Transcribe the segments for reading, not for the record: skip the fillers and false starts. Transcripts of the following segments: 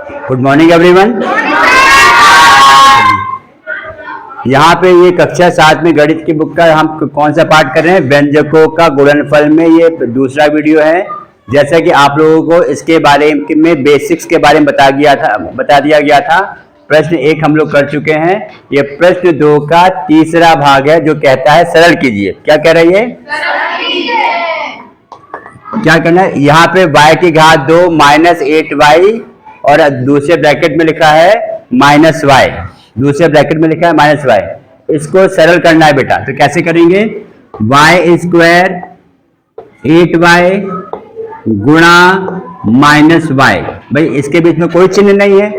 Good morning everyone. यहाँ पे ये कक्षा 7 में गणित की बुक का हम कौन सा पाठ कर रहे हैं? व्यंजकों का गुणनफल में ये दूसरा वीडियो है। जैसा कि आप लोगों को इसके बारे में बेसिक्स के बारे में बता दिया गया था। प्रश्न 1 हम लोग कर चुके हैं। ये प्रश्न 2 का तीसरा भाग है जो कहता है सरल कीजिए। क्या कह रही है? क्या करना है? यहाँ पे y की घात 2 -8y और दूसरे ब्रैकेट में लिखा है -y, दूसरे ब्रैकेट में लिखा है -y। इसको सरल करना है बेटा, तो कैसे करेंगे? y² 8y गुणा -y। भाई इसके बीच में कोई चिन्ह नहीं है,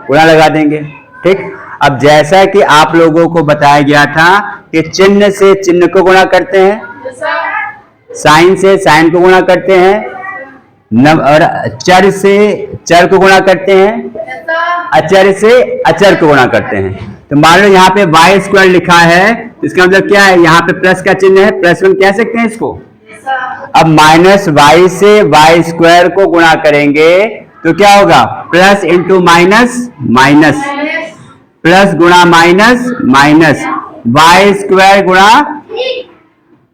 गुणा लगा देंगे। ठीक। अब जैसा कि आप लोगों को बताया गया था कि चिन्ह से चिन्ह को गुणा करते हैं, साइन से साइन को गुणा करते हैं, और चर से चर को गुणा करते हैं, अचर से अचर को गुणा करते हैं। तो मान लो यहाँ पे y² लिखा है, तो इसका मतलब क्या है? यहाँ पे प्लस का चिन्ह है, +1 कह सकते हैं इसको। अब -y से y² को गुणा करेंगे तो क्या होगा? Plus into minus minus, plus गुणा माइनस माइनस, y² गुणा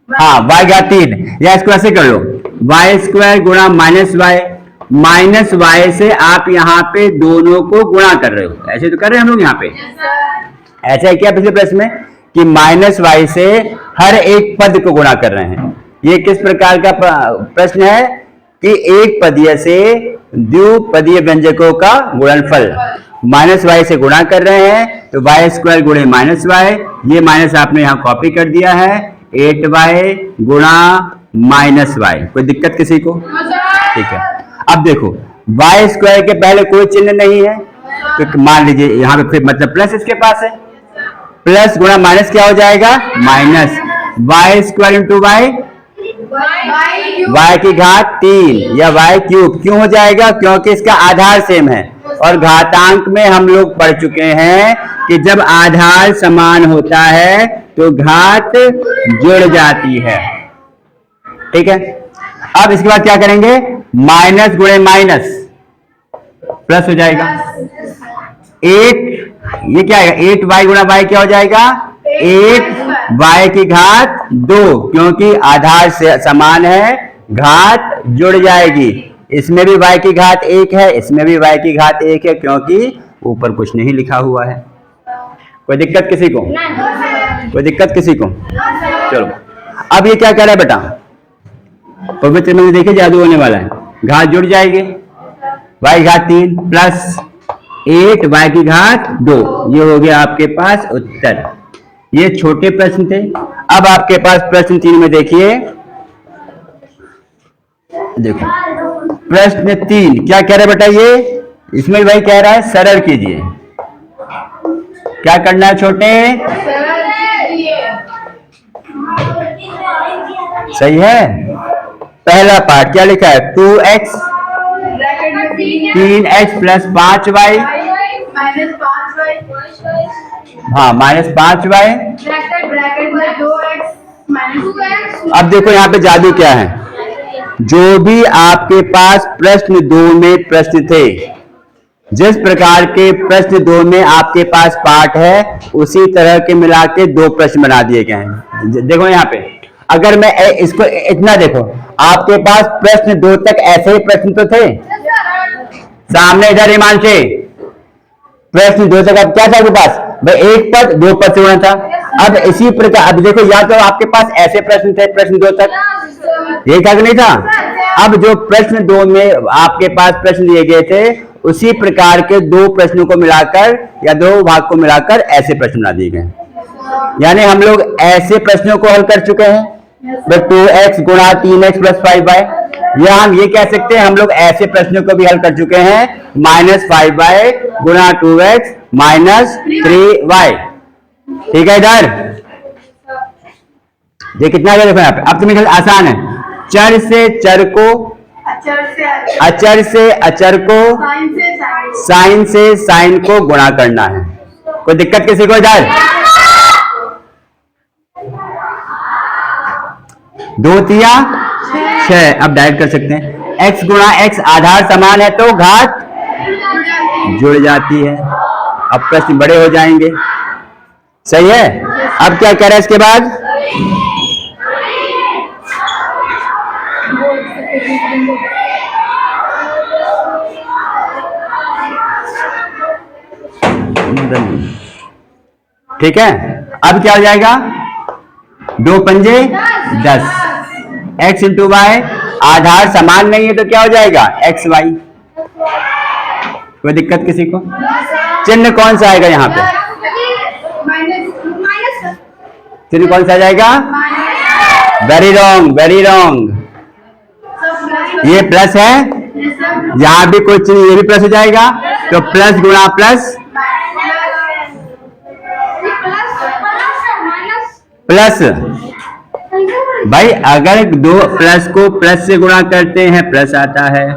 y घात 3, या इसको ऐसे कर लो y² गुणा -y से आप यहाँ पे दोनों को गुणा कर रहे हो। ऐसे तो कर रहे हैं हम लोग यहाँ पे। ऐसा है क्या पिछले प्रश्न में कि -y से हर एक पद को गुणा कर रहे हैं। ये किस प्रकार का प्रश्न है कि एक पदीय से द्विपदीय व्यंजकों का गुणनफल। -y से गुणा कर रहे हैं तो y² गुणे -y, ये माइनस आपने यहाँ कॉपी कर दिया है, 8y गुणा -y। कोई दिक्कत किसी को? ठीक है। अब देखो y² के पहले कोई चिन्ह नहीं है, तो मान लीजिए यहाँ पे फिर मतलब प्लस इसके पास है, प्लस गुणा माइनस क्या हो जाएगा? माइनस y² इंटू y की घात 3 या y³ क्यों हो जाएगा? क्योंकि इसका आधार सेम है, और घातांक में हम लोग पढ़ चुके हैं कि जब आधार समान होता है तो घात जुड़ जाती है। ठीक है। अब इसके बाद क्या करेंगे? माइनस गुणे माइनस प्लस हो जाएगा 8, ये क्या है? 8y गुणा y क्या हो जाएगा? 8y की घात 2, क्योंकि आधार से समान है, घात जुड़ जाएगी। इसमें भी y की घात 1 है, इसमें भी y की घात 1 है, क्योंकि ऊपर कुछ नहीं लिखा हुआ है। कोई दिक्कत किसी को? कोई दिक्कत किसी को? चलो अब ये क्या कह रहा है बेटा? पवित्र में देखिए जादू होने वाला है। घात जुड़ जाएगी, y घात 3 प्लस 8y की घात 2, ये हो गया आपके पास उत्तर। ये छोटे प्रश्न थे। अब आपके पास प्रश्न 3 में देखिए, देखो प्रश्न 3 क्या कह रहा है बेटा? ये इसमें भाई कह रहा है सरल कीजिए। क्या करना है छोटे? सही है। पहला पार्ट क्या लिखा है? 2x 3x प्लस 5y, हाँ -5y। अब देखो यहाँ पे जादू क्या है? जो भी आपके पास प्रश्न 2 में प्रश्न थे, जिस प्रकार के प्रश्न 2 में आपके पास पाठ है, उसी तरह के मिला के 2 प्रश्न बना दिए गए हैं। देखो यहाँ पे अगर मैं इसको इतना देखो, आपके पास प्रश्न 2 तक ऐसे ही प्रश्न तो थे सामने। इधर ईमान से प्रश्न 2 तक अब क्या था आपके पास? भाई 1 पद 2 पद से होना था। अब इसी प्रकार अब देखो, या तो आपके पास ऐसे प्रश्न थे प्रश्न 2 तक, ये क्या नहीं था। अब जो प्रश्न 2 में आपके पास प्रश्न दिए गए थे, उसी प्रकार के 2 प्रश्नों को मिलाकर या 2 भाग को मिलाकर ऐसे प्रश्न बना दिए गए। यानी हम लोग ऐसे प्रश्नों को हल कर चुके हैं। 2x गुणा 3x प्लस 5y, या हम ये कह सकते हैं हम लोग ऐसे प्रश्नों को भी हल कर चुके हैं। -5y गुणा 2x माइनस 3y। ठीक है। इधर ये कितना देखो यहाँ पे। अब तुम्हें तो आसान है, चर से चर को, अचर से अचर को, साइन से साइन को गुणा करना है। कोई दिक्कत किसी को? इधर 2 तिया 6। अब डायरेक्ट कर सकते हैं। x गुणा x आधार समान है तो घात जुड़ जाती है। अब प्रश्न बड़े हो जाएंगे, सही है। अब क्या कह रहे हैं इसके बाद, ठीक है। अब क्या हो जाएगा, 2 पंजे 10, x इंटू वाई, आधार समान नहीं है तो क्या हो जाएगा एक्स वाई। कोई दिक्कत किसी को? चिन्ह कौन सा आएगा यहाँ पे, चिन्ह कौन सा आ जाएगा, वेरी रॉन्ग, वेरी रॉन्ग। ये प्लस है, यहाँ भी कोई चिन्ह, ये भी प्लस हो जाएगा, तो प्लस गुणा प्लस प्लस। भाई अगर दो प्लस को प्लस से गुणा करते हैं प्लस आता है,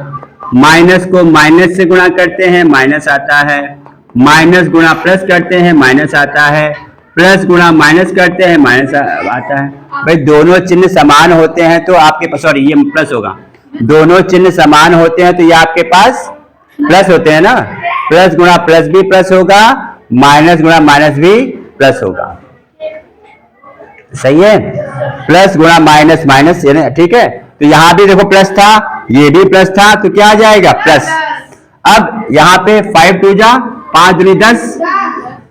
माइनस को माइनस से गुणा करते हैं माइनस आता है, माइनस गुणा प्लस करते हैं माइनस आता है, प्लस गुणा माइनस करते हैं माइनस आता है। भाई दोनों चिन्ह समान होते हैं तो आपके पास, सॉरी ये प्लस होगा, दोनों चिन्ह समान होते हैं तो ये आपके पास प्लस होते हैं ना, प्लस गुणा प्लस भी प्लस होगा, माइनस गुणा माइनस भी प्लस होगा, सही है। प्लस गुणा माइनस माइनस, ठीक है। तो यहां भी देखो प्लस था, ये भी प्लस था, तो क्या आ जाएगा प्लस। अब यहाँ पे 5 2 जा 5 दूनी 10,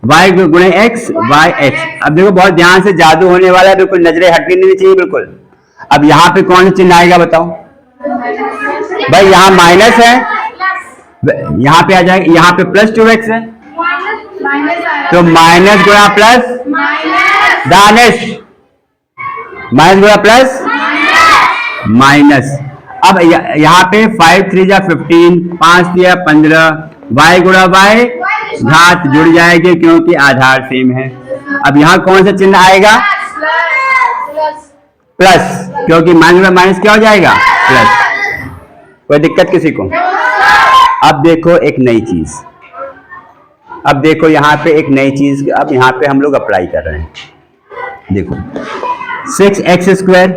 y गुणे x y x। अब देखो बहुत ध्यान से जादू होने वाला है, बिल्कुल नजरें हटनी नहीं चाहिए बिल्कुल। अब यहाँ पे कौन सा चिन्ह आएगा बताओ भाई, यहाँ माइनस है, यहाँ पे आ जाएगा, यहाँ पे प्लस 2x है, तो माइनस गुणा प्लस दानिश, माइनस गुणा प्लस माइनस। अब यहाँ पे 5 3 जा 15, 5 दिया 15, y गुणा y, घात जुड़ जाएगी क्योंकि आधार सेम है। अब यहाँ कौन सा चिन्ह आएगा, प्लस, क्योंकि माइनस गुणा माइनस क्या हो जाएगा प्लस। कोई दिक्कत किसी को? अब देखो एक नई चीज, अब देखो यहाँ पे एक नई चीज, अब यहाँ पे हम लोग अप्लाई कर रहे हैं। देखो 6x square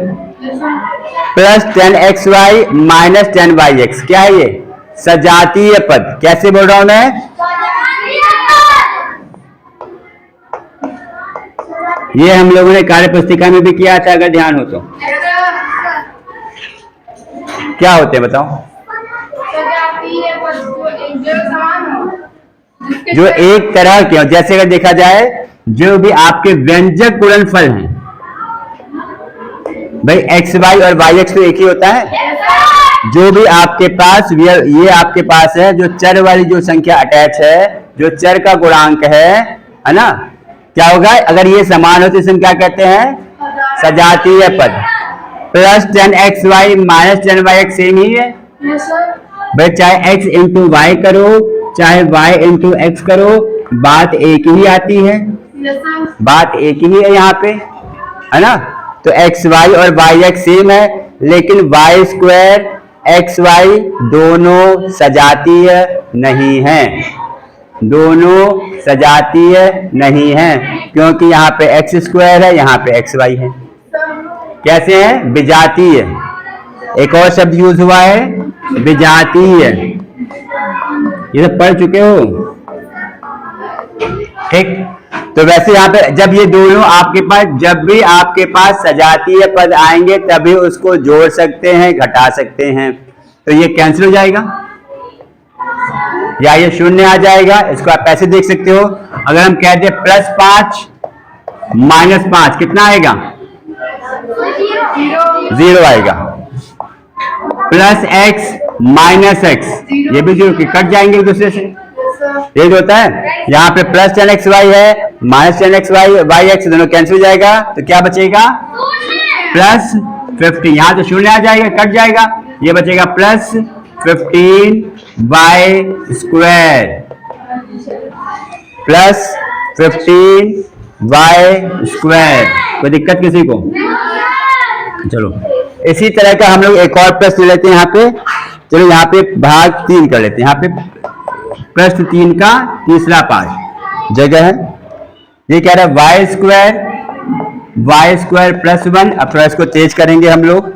plus 10xy minus 10yx, क्या है ये, सजातीय पद। कैसे बोल रहा हूं मैं, ये हम लोगों ने कार्य पुस्तिका में भी किया था, अगर ध्यान हो तो। क्या होते हैं बताओ, जो एक तरह के, जैसे अगर देखा जाए जो भी आपके व्यंजक गुणनफल हैं, भाई एक्स वाई और वाई एक्स तो एक ही होता है। जो भी आपके पास, ये आपके पास है जो चर वाली जो संख्या अटैच है, जो चर का गुणांक है ना, क्या होगा अगर ये समान हो तो इसे क्या कहते हैं, सजातीय पद। Plus 10xy minus 10yx same ही है भाई, चाहे x इंटू वाई करो चाहे y इंटू एक्स करो, बात एक ही आती है, बात एक ही है यहाँ पे, है ना। तो एक्स वाई और वाई एक्स सेम है, लेकिन वाई स्क्वायर एक्स वाई दोनों सजातीय नहीं है, दोनों सजातीय नहीं है, क्योंकि यहाँ पे एक्स स्क्वायर है, यहाँ पे एक्स वाई है। कैसे है, विजातीय। एक और शब्द यूज हुआ है विजातीय, ये सब पढ़ चुके हो, ठीक। तो वैसे यहाँ पे जब ये दोनों आपके पास, जब भी आपके पास सजातीय पद आएंगे तभी उसको जोड़ सकते हैं, घटा सकते हैं। तो ये कैंसिल हो जाएगा या ये शून्य आ जाएगा, इसको आप ऐसे देख सकते हो। अगर हम कहते हैं +5 -5 कितना आएगा, 0 आएगा। प्लस x माइनस x, ये भी 0, कट जाएंगे एक दूसरे से, ये जो होता है। यहाँ पे प्लस 10xy है, माइनस 10xy x दोनों कैंसिल हो जाएगा, तो क्या बचेगा प्लस 15, यहाँ तो शून्य आ जाएगा, कट जाएगा, ये बचेगा plus 15y square, plus 15y square. कोई दिक्कत किसी को? चलो इसी तरह का हम लोग एक और प्रश्न लेते हैं यहाँ पे। चलो यहाँ पे भाग 3 कर लेते हैं, यहाँ पे प्रश्न 3 का तीसरा पार्ट जगह है। ये कह रहा है वाई स्क्वायर प्लस 1, अब थोड़ा इसको तेज करेंगे हम लोग,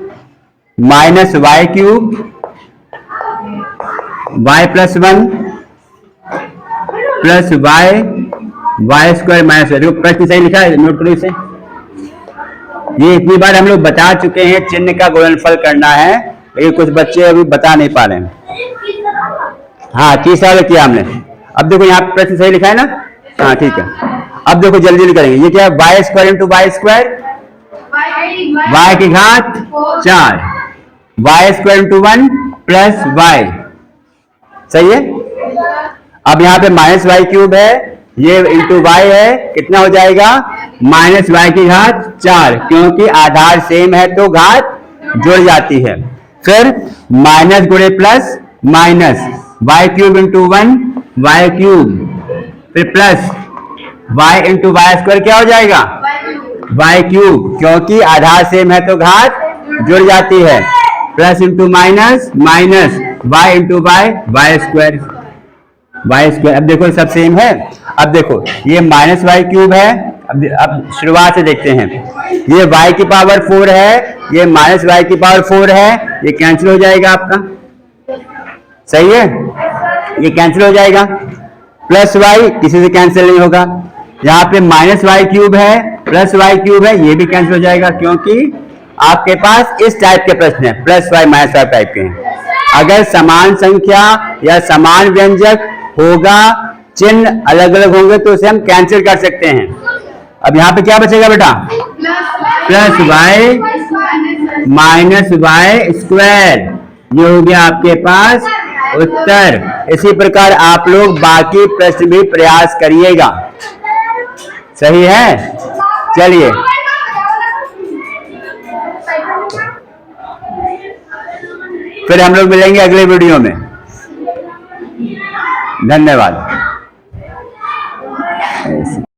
minus y cube y plus 1 plus y y square minus y. देखो प्रश्न सही लिखा है, नोट करो इसे। ये इतनी बार हम लोग बता चुके हैं, चिन्ह का गुणनफल करना है, लेकिन कुछ बच्चे अभी बता नहीं पा रहे हैं। हाँ 30 साल किया हमने। अब देखो यहाँ प्रश्न सही लिखा है ना, हाँ ठीक है। अब देखो जल्दी जल्दी करेंगे। ये क्या है, y square into y square, y की घात 4, y square into 1 plus y, सही है। अब यहाँ पे माइनस वाई क्यूब है, ये इंटू वाई है, कितना हो जाएगा माइनस वाई की घात 4, क्योंकि आधार सेम है तो घात जुड़ जाती है। फिर माइनस गुणे plus minus y cube into 1 y cube, फिर plus y into y square क्या हो जाएगा वाई क्यूब, क्योंकि आधार सेम है तो घात जुड़ जाती है। Plus into minus minus y into y y square y square. अब देखो सब सेम है। अब देखो ये माइनस वाई क्यूब है। अब शुरुआत से देखते हैं, ये y की पावर 4 है, ये माइनस वाई की पावर 4 है, ये कैंसिल हो जाएगा आपका, सही है, ये कैंसिल हो जाएगा। प्लस वाई किसी से कैंसिल नहीं होगा। यहाँ पे माइनस वाई क्यूब है प्लस वाई क्यूब है, ये भी कैंसिल हो जाएगा, क्योंकि आपके पास इस टाइप के प्रश्न है, plus y minus y type के हैं। अगर समान संख्या या समान व्यंजक होगा, चिन्ह अलग अलग होंगे, तो उसे हम कैंसिल कर सकते हैं। अब यहाँ पे क्या बचेगा बेटा, plus y minus y square, ये हो गया आपके पास उत्तर। इसी प्रकार आप लोग बाकी प्रश्न भी प्रयास करिएगा, सही है। चलिए फिर हम लोग मिलेंगे अगले वीडियो में। धन्यवाद।